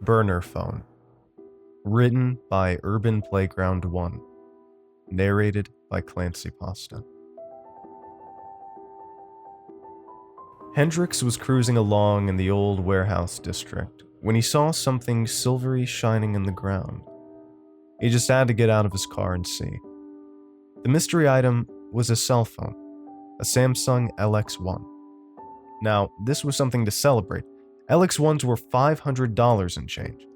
Burner Phone. Written by Urban Playground 1. Narrated by ClancyPasta. Hendrix was cruising along in the old warehouse district when he saw something silvery shining in the ground. He just had to get out of his car and see. The mystery item was a cell phone, a Samsung LX1. Now, this was something to celebrate. LX1s were $500 and change.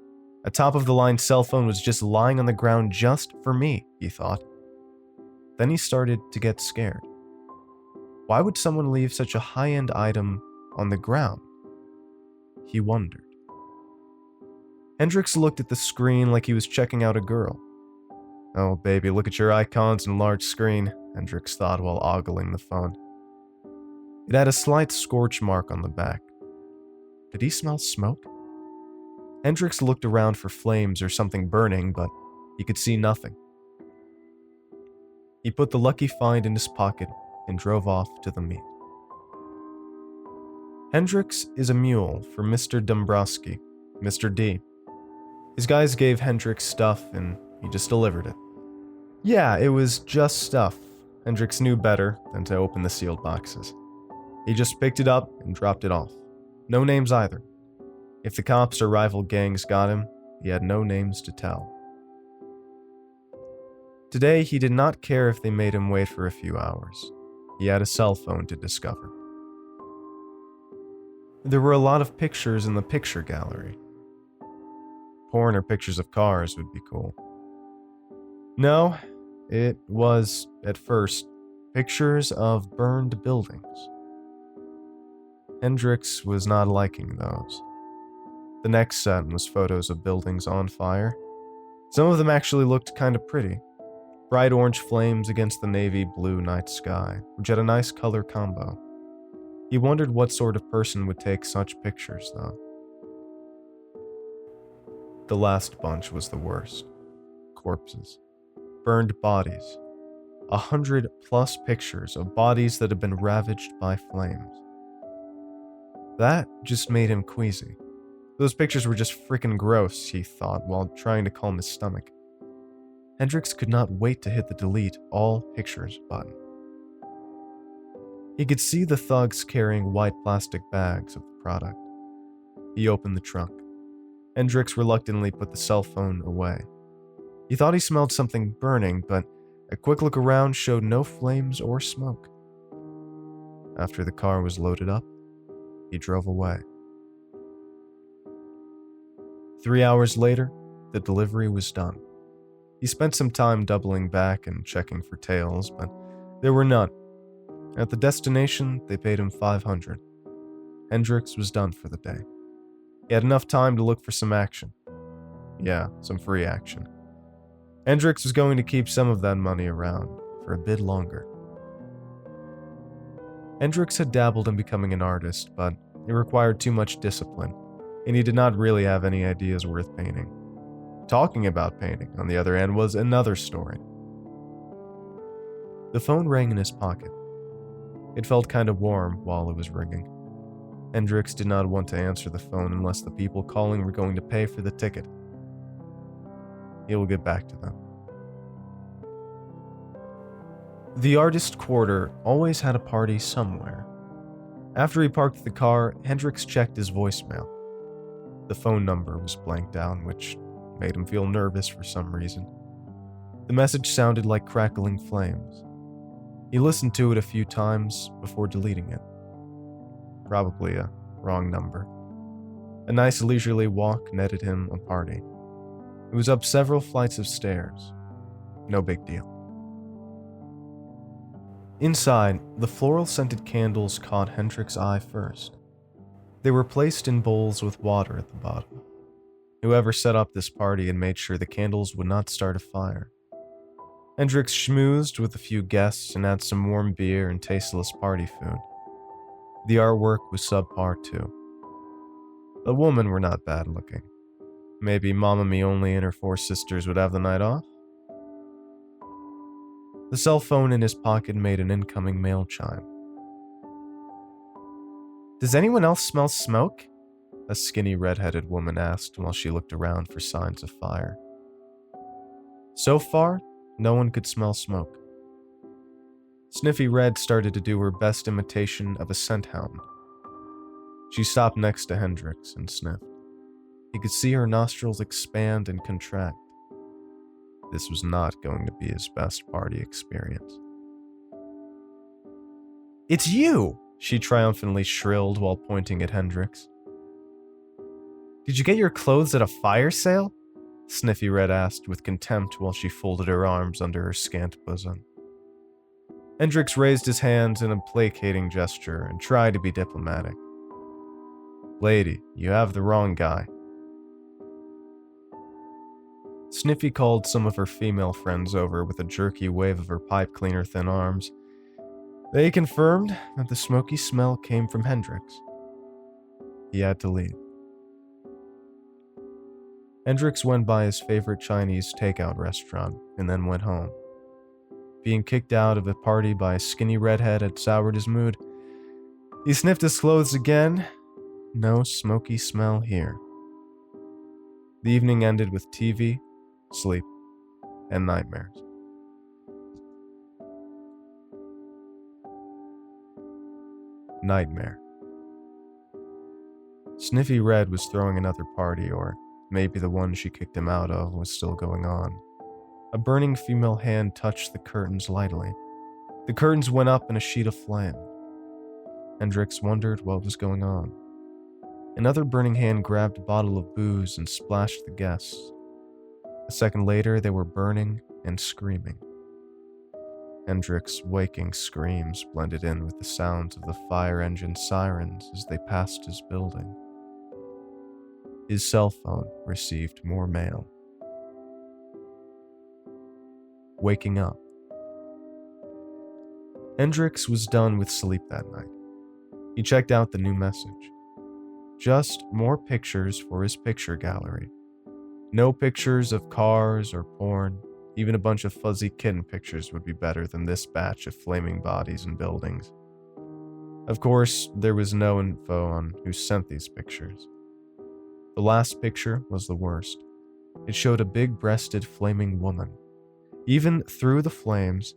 A top-of-the-line cell phone was just lying on the ground just for me, he thought. Then he started to get scared. Why would someone leave such a high-end item on the ground? He wondered. Hendrix looked at the screen like he was checking out a girl. Oh, baby, look at your icons and large screen, Hendrix thought while ogling the phone. It had a slight scorch mark on the back. Did he smell smoke? Hendrix looked around for flames or something burning, but he could see nothing. He put the lucky find in his pocket and drove off to the meet. Hendrix is a mule for Mr. Dombrowski, Mr. D. His guys gave Hendrix stuff and he just delivered it. Yeah, it was just stuff. Hendrix knew better than to open the sealed boxes. He just picked it up and dropped it off. No names either. If the cops or rival gangs got him, he had no names to tell. Today, he did not care if they made him wait for a few hours. He had a cell phone to discover. There were a lot of pictures in the picture gallery. Porn or pictures of cars would be cool. No, it was, at first, pictures of burned buildings. Hendrix was not liking those. The next set was photos of buildings on fire. Some of them actually looked kind of pretty. Bright orange flames against the navy blue night sky, which had a nice color combo. He wondered what sort of person would take such pictures, though. The last bunch was the worst. Corpses. Burned bodies. 100+ pictures of bodies that had been ravaged by flames. That just made him queasy. Those pictures were just freaking gross, he thought, while trying to calm his stomach. Hendrix could not wait to hit the delete all pictures button. He could see the thugs carrying white plastic bags of the product. He opened the trunk. Hendrix reluctantly put the cell phone away. He thought he smelled something burning, but a quick look around showed no flames or smoke. After the car was loaded up, he drove away. 3 hours later, the delivery was done. He spent some time doubling back and checking for tails, but there were none. At the destination, they paid him $500. Hendrix was done for the day. He had enough time to look for some action. Yeah, some free action. Hendrix was going to keep some of that money around for a bit longer. Hendrix had dabbled in becoming an artist, but it required too much discipline, and he did not really have any ideas worth painting. Talking about painting, on the other hand, was another story. The phone rang in his pocket. It felt kind of warm while it was ringing. Hendrix did not want to answer the phone unless the people calling were going to pay for the ticket. He will get back to them. The artist quarter always had a party somewhere. After he parked the car, Hendrix checked his voicemail. The phone number was blanked out, which made him feel nervous for some reason. The message sounded like crackling flames. He listened to it a few times before deleting it. Probably a wrong number. A nice leisurely walk netted him a party. It was up several flights of stairs. No big deal. Inside, the floral-scented candles caught Hendrix's eye first. They were placed in bowls with water at the bottom. Whoever set up this party had made sure the candles would not start a fire. Hendrix schmoozed with a few guests and had some warm beer and tasteless party food. The artwork was subpar too. The women were not bad looking. Maybe Mamma Me Only and her 4 sisters would have the night off? The cell phone in his pocket made an incoming mail chime. Does anyone else smell smoke? a skinny red-headed woman asked while she looked around for signs of fire. So far, no one could smell smoke. Sniffy Red started to do her best imitation of a scent hound. She stopped next to Hendrix and sniffed. He could see her nostrils expand and contract. This was not going to be his best party experience. "It's you!" she triumphantly shrilled while pointing at Hendrix. "Did you get your clothes at a fire sale?" Sniffy Red asked with contempt while she folded her arms under her scant bosom. Hendrix raised his hands in a placating gesture and tried to be diplomatic. "Lady, you have the wrong guy." Sniffy called some of her female friends over with a jerky wave of her pipe cleaner thin arms. They confirmed that the smoky smell came from Hendrix. He had to leave. Hendrix went by his favorite Chinese takeout restaurant and then went home. Being kicked out of a party by a skinny redhead had soured his mood. He sniffed his clothes again. No smoky smell here. The evening ended with TV, sleep, and nightmares. Nightmare. Sniffy Red was throwing another party, or maybe the one she kicked him out of was still going on. A burning female hand touched the curtains lightly. The curtains went up in a sheet of flame. Hendrix wondered what was going on. Another burning hand grabbed a bottle of booze and splashed the guests. A second later, they were burning and screaming. Hendrix's waking screams blended in with the sounds of the fire engine sirens as they passed his building. His cell phone received more mail. Waking up. Hendrix was done with sleep that night. He checked out the new message. Just more pictures for his picture gallery. No pictures of cars or porn. Even a bunch of fuzzy kitten pictures would be better than this batch of flaming bodies and buildings. Of course, there was no info on who sent these pictures. The last picture was the worst. It showed a big-breasted flaming woman. Even through the flames,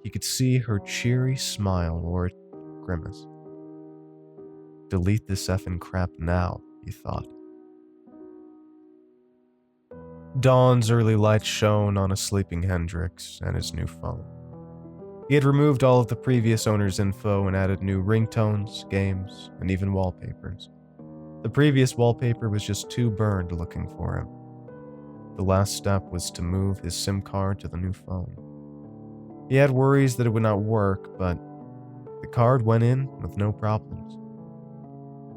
he could see her cheery smile or grimace. Delete this effing crap now, he thought. Dawn's early light shone on a sleeping Hendrix and his new phone. He had removed all of the previous owner's info and added new ringtones, games, and even wallpapers. The previous wallpaper was just too burned looking for him. The last step was to move his SIM card to the new phone. He had worries that it would not work, but the card went in with no problems.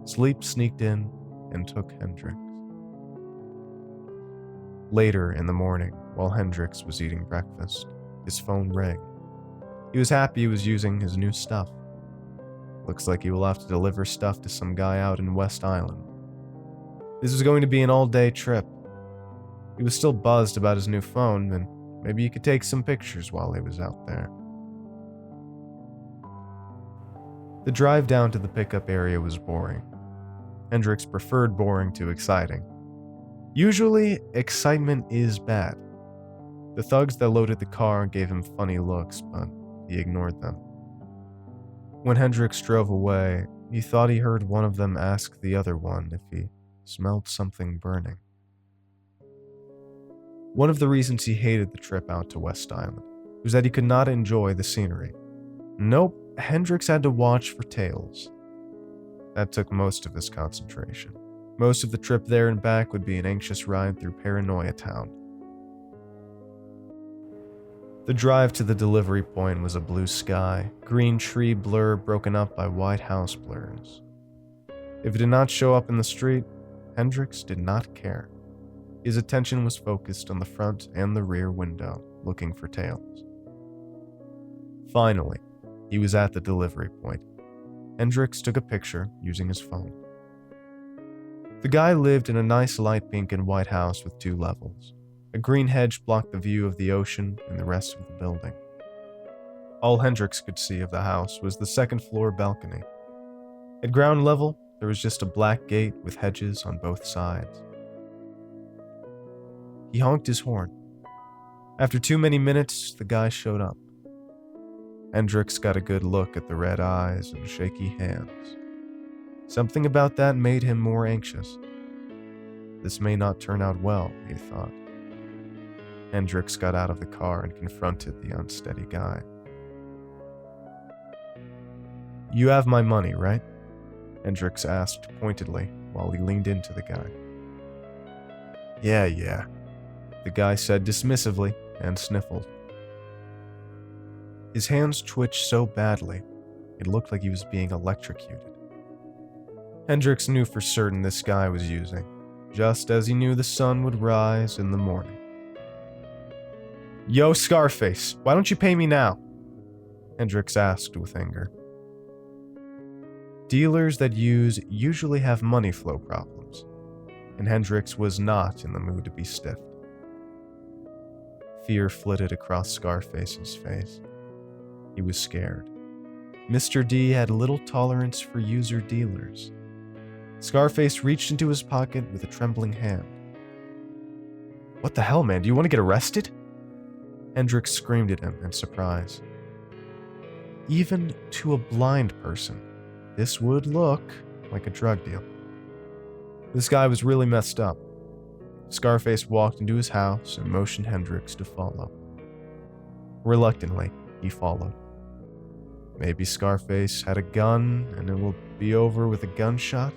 Sleep sneaked in and took Hendrix. Later in the morning, while Hendrix was eating breakfast, his phone rang. He was happy he was using his new stuff. Looks like he will have to deliver stuff to some guy out in West Island. This was going to be an all-day trip. He was still buzzed about his new phone, and maybe he could take some pictures while he was out there. The drive down to the pickup area was boring. Hendrix preferred boring to exciting. Usually, excitement is bad. The thugs that loaded the car gave him funny looks, but he ignored them. When Hendrix drove away, he thought he heard one of them ask the other one if he smelled something burning. One of the reasons he hated the trip out to West Island was that he could not enjoy the scenery. Nope, Hendrix had to watch for tails. That took most of his concentration. Most of the trip there and back would be an anxious ride through Paranoia Town. The drive to the delivery point was a blue sky, green tree blur broken up by white house blurs. If it did not show up in the street, Hendrix did not care. His attention was focused on the front and the rear window, looking for tails. Finally, he was at the delivery point. Hendrix took a picture using his phone. The guy lived in a nice light pink and white house with 2 levels. A green hedge blocked the view of the ocean and the rest of the building. All Hendrix could see of the house was the second-floor balcony. At ground level, there was just a black gate with hedges on both sides. He honked his horn. After too many minutes, the guy showed up. Hendricks got a good look at the red eyes and shaky hands. Something about that made him more anxious. This may not turn out well, he thought. Hendricks got out of the car and confronted the unsteady guy. "You have my money, right?" Hendricks asked pointedly while he leaned into the guy. Yeah, the guy said dismissively and sniffled. His hands twitched so badly, it looked like he was being electrocuted. Hendricks knew for certain this guy was using, just as he knew the sun would rise in the morning. "Yo, Scarface, why don't you pay me now?" Hendricks asked with anger. Dealers that use usually have money flow problems, and Hendricks was not in the mood to be stiffed. Fear flitted across Scarface's face. He was scared. Mr. D had little tolerance for user dealers. Scarface reached into his pocket with a trembling hand. "What the hell, man? Do you want to get arrested?" Hendricks screamed at him in surprise. Even to a blind person, this would look like a drug deal. This guy was really messed up. Scarface walked into his house and motioned Hendricks to follow. Reluctantly, he followed. Maybe Scarface had a gun and it will be over with a gunshot?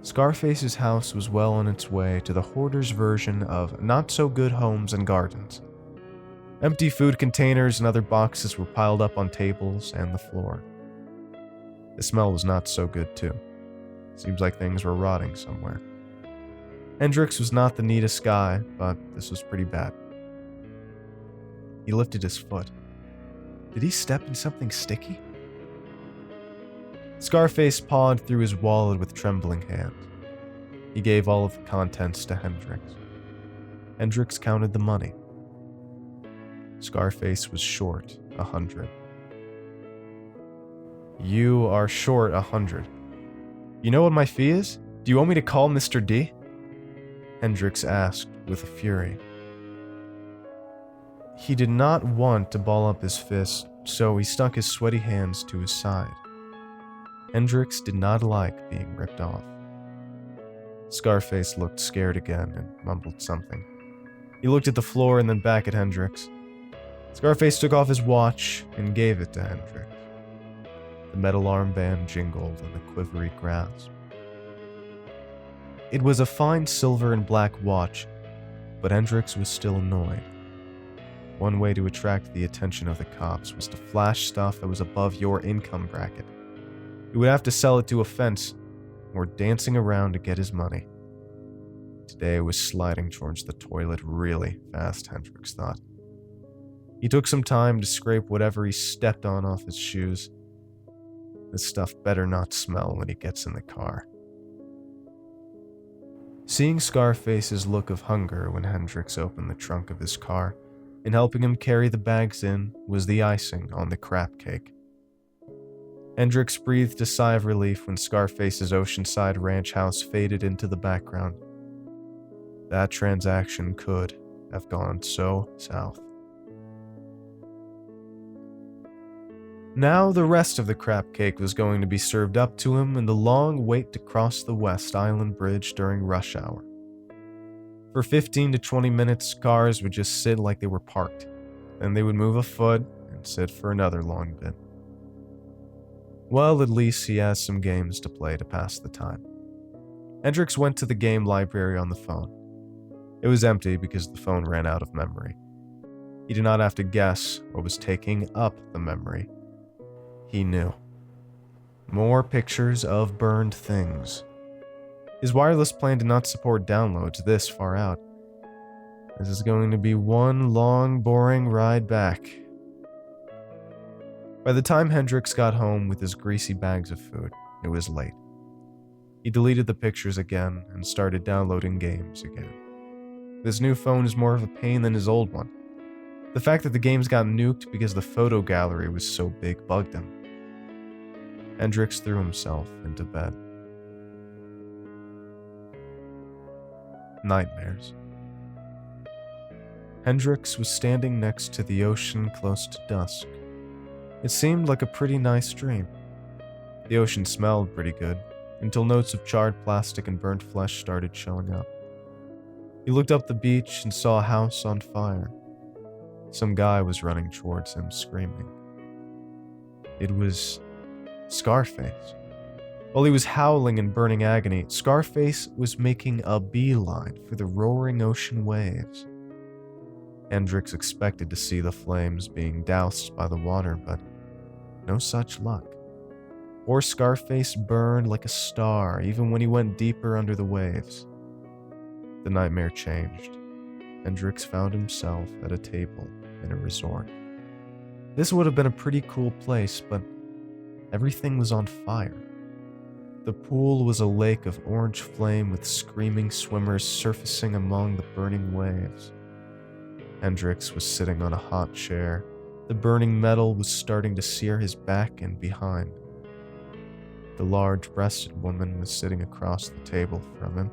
Scarface's house was well on its way to the hoarder's version of not-so-good homes and gardens. Empty food containers and other boxes were piled up on tables and the floor. The smell was not so good, too. Seems like things were rotting somewhere. Hendricks was not the neatest guy, but this was pretty bad. He lifted his foot. Did he step in something sticky? Scarface pawed through his wallet with trembling hands. He gave all of the contents to Hendricks. Hendricks counted the money. Scarface was short 100. "You are short 100. You know what my fee is? Do you want me to call Mr. D?" Hendricks asked with fury. He did not want to ball up his fist, so he stuck his sweaty hands to his side. Hendricks did not like being ripped off. Scarface looked scared again and mumbled something. He looked at the floor and then back at Hendricks. Scarface took off his watch and gave it to Hendricks. The metal armband jingled in the quivery grasp. It was a fine silver and black watch, but Hendricks was still annoyed. One way to attract the attention of the cops was to flash stuff that was above your income bracket. You would have to sell it to a fence, or dancing around to get his money. Today it was sliding towards the toilet really fast, Hendricks thought. He took some time to scrape whatever he stepped on off his shoes. This stuff better not smell when he gets in the car. Seeing Scarface's look of hunger when Hendricks opened the trunk of his car and helping him carry the bags in was the icing on the crap cake. Hendricks breathed a sigh of relief when Scarface's oceanside ranch house faded into the background. That transaction could have gone so south. Now the rest of the crap cake was going to be served up to him in the long wait to cross the West Island Bridge during rush hour. For 15 to 20 minutes, cars would just sit like they were parked. Then they would move a foot and sit for another long bit. Well, at least he has some games to play to pass the time. Hendricks went to the game library on the phone. It was empty because the phone ran out of memory. He did not have to guess what was taking up the memory. He knew. More pictures of burned things. His wireless plan did not support downloads this far out. This is going to be one long, boring ride back. By the time Hendricks got home with his greasy bags of food, it was late. He deleted the pictures again and started downloading games again. This new phone is more of a pain than his old one. The fact that the games got nuked because the photo gallery was so big bugged him. Hendricks threw himself into bed. Nightmares. Hendricks was standing next to the ocean close to dusk. It seemed like a pretty nice dream. The ocean smelled pretty good, until notes of charred plastic and burnt flesh started showing up. He looked up the beach and saw a house on fire. Some guy was running towards him, screaming. It was Scarface. While he was howling in burning agony, Scarface was making a beeline for the roaring ocean waves. Hendricks expected to see the flames being doused by the water, but no such luck. Poor Scarface burned like a star even when he went deeper under the waves. The nightmare changed. Hendricks found himself at a table in a resort. This would have been a pretty cool place, but everything was on fire. The pool was a lake of orange flame with screaming swimmers surfacing among the burning waves. Hendricks was sitting on a hot chair. The burning metal was starting to sear his back and behind. The large-breasted woman was sitting across the table from him.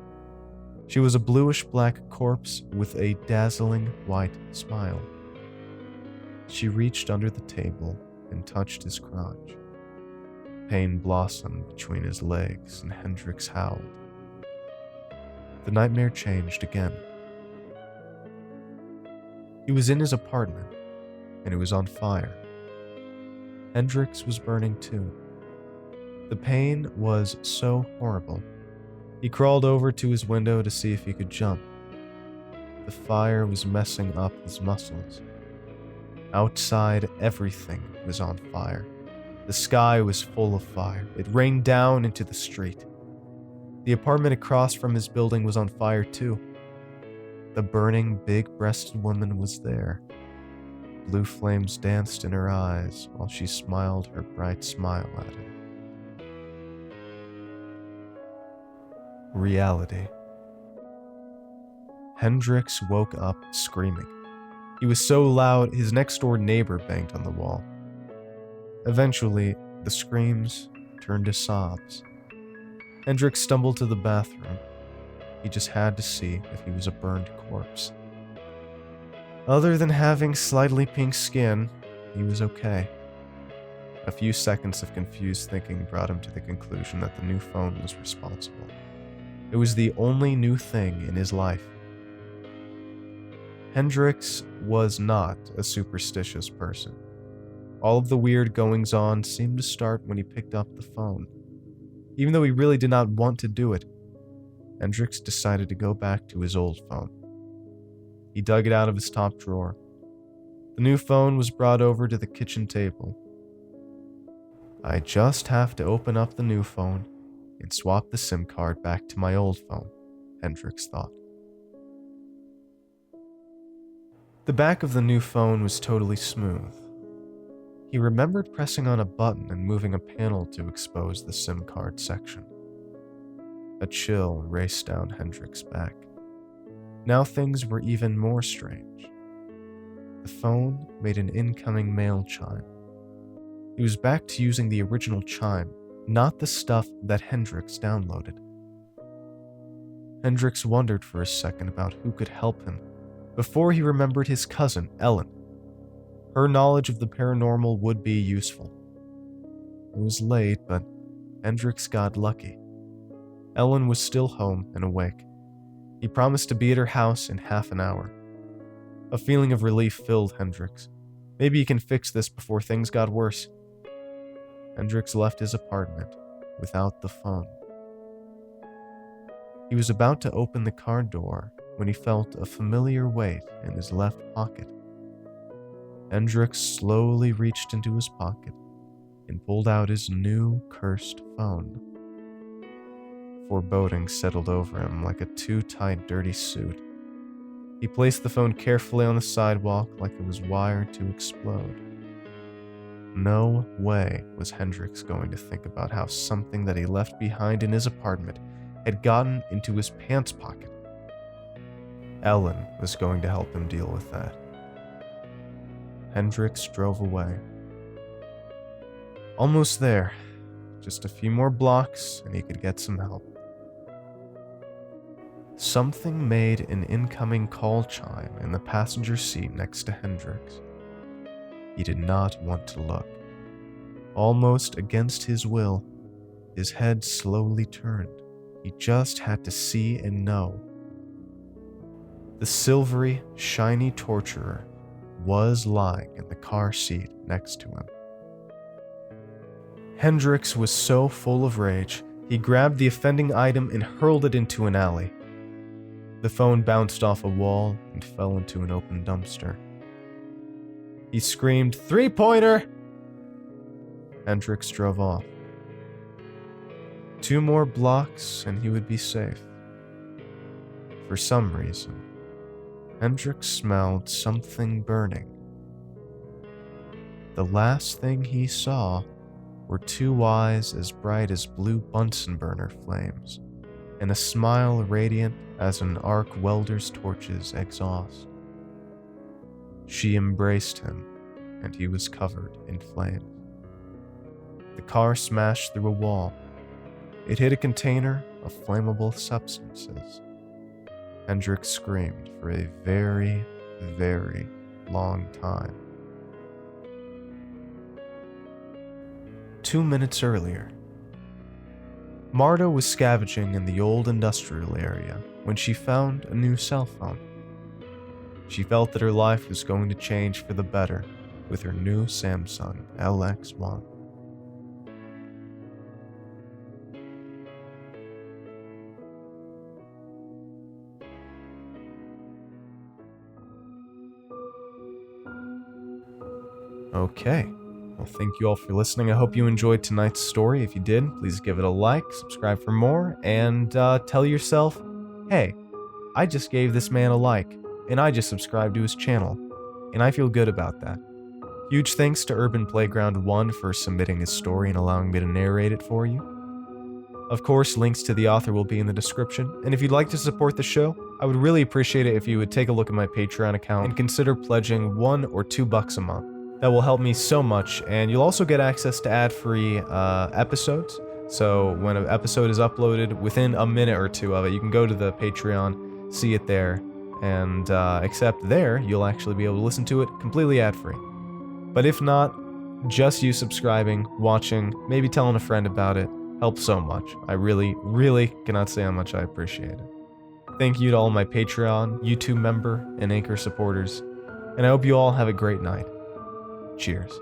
She was a bluish-black corpse with a dazzling white smile. She reached under the table and touched his crotch. Pain blossomed between his legs and Hendricks howled. The nightmare changed again. He was in his apartment, and it was on fire. Hendricks was burning too. The pain was so horrible. He crawled over to his window to see if he could jump. The fire was messing up his muscles. Outside, everything was on fire. The sky was full of fire. It rained down into the street. The apartment across from his building was on fire too. The burning, big-breasted woman was there. Blue flames danced in her eyes while she smiled her bright smile at him. Reality. Hendricks woke up screaming. He was so loud, his next-door neighbor banged on the wall. Eventually, the screams turned to sobs. Hendricks stumbled to the bathroom. He just had to see if he was a burned corpse. Other than having slightly pink skin, he was okay. A few seconds of confused thinking brought him to the conclusion that the new phone was responsible. It was the only new thing in his life. Hendricks was not a superstitious person. All of the weird goings-on seemed to start when he picked up the phone. Even though he really did not want to do it, Hendricks decided to go back to his old phone. He dug it out of his top drawer. The new phone was brought over to the kitchen table. I just have to open up the new phone and swap the SIM card back to my old phone, Hendricks thought. The back of the new phone was totally smooth. He remembered pressing on a button and moving a panel to expose the SIM card section. A chill raced down Hendricks' back. Now things were even more strange. The phone made an incoming mail chime. He was back to using the original chime, not the stuff that Hendricks downloaded. Hendricks wondered for a second about who could help him before he remembered his cousin, Ellen. Her knowledge of the paranormal would be useful. It was late, but Hendricks got lucky. Ellen was still home and awake. He promised to be at her house in half an hour. A feeling of relief filled Hendricks. Maybe he can fix this before things got worse. Hendricks left his apartment without the phone. He was about to open the car door when he felt a familiar weight in his left pocket. Hendricks slowly reached into his pocket and pulled out his new cursed phone. Foreboding settled over him like a too-tight, dirty suit. He placed the phone carefully on the sidewalk like it was wired to explode. No way was Hendricks going to think about how something that he left behind in his apartment had gotten into his pants pocket. Ellen was going to help him deal with that. Hendricks drove away. Almost there. Just a few more blocks and he could get some help. Something made an incoming call chime in the passenger seat next to Hendrix. He did not want to look. Almost against his will, his head slowly turned. He just had to see and know. The silvery, shiny torturer was lying in the car seat next to him. Hendrix was so full of rage, he grabbed the offending item and hurled it into an alley. The phone bounced off a wall and fell into an open dumpster. He screamed, "Three-pointer!" Hendrix drove off. 2 more blocks and he would be safe. For some reason, Hendrix smelled something burning. The last thing he saw were 2 eyes as bright as blue Bunsen burner flames, and a smile radiant as an arc welder's torch's exhaust. She embraced him, and he was covered in flames. The car smashed through a wall. It hit a container of flammable substances. Hendrix screamed for a very, very long time. 2 minutes earlier, Marta was scavenging in the old industrial area when she found a new cell phone. She felt that her life was going to change for the better with her new Samsung LX1. Okay. Well, thank you all for listening. I hope you enjoyed tonight's story. If you did, please give it a like, subscribe for more, and tell yourself, hey, I just gave this man a like, and I just subscribed to his channel, and I feel good about that. Huge thanks to Urban Playground 1 for submitting his story and allowing me to narrate it for you. Of course, links to the author will be in the description, and if you'd like to support the show, I would really appreciate it if you would take a look at my Patreon account and consider pledging $1 or $2 a month. That will help me so much, and you'll also get access to ad-free episodes. So when an episode is uploaded, within a minute or 2 of it, you can go to the Patreon, see it there, and except there, you'll actually be able to listen to it completely ad-free. But if not, just you subscribing, watching, maybe telling a friend about it, helps so much. I really, really cannot say how much I appreciate it. Thank you to all my Patreon, YouTube member, and Anchor supporters, and I hope you all have a great night. Cheers.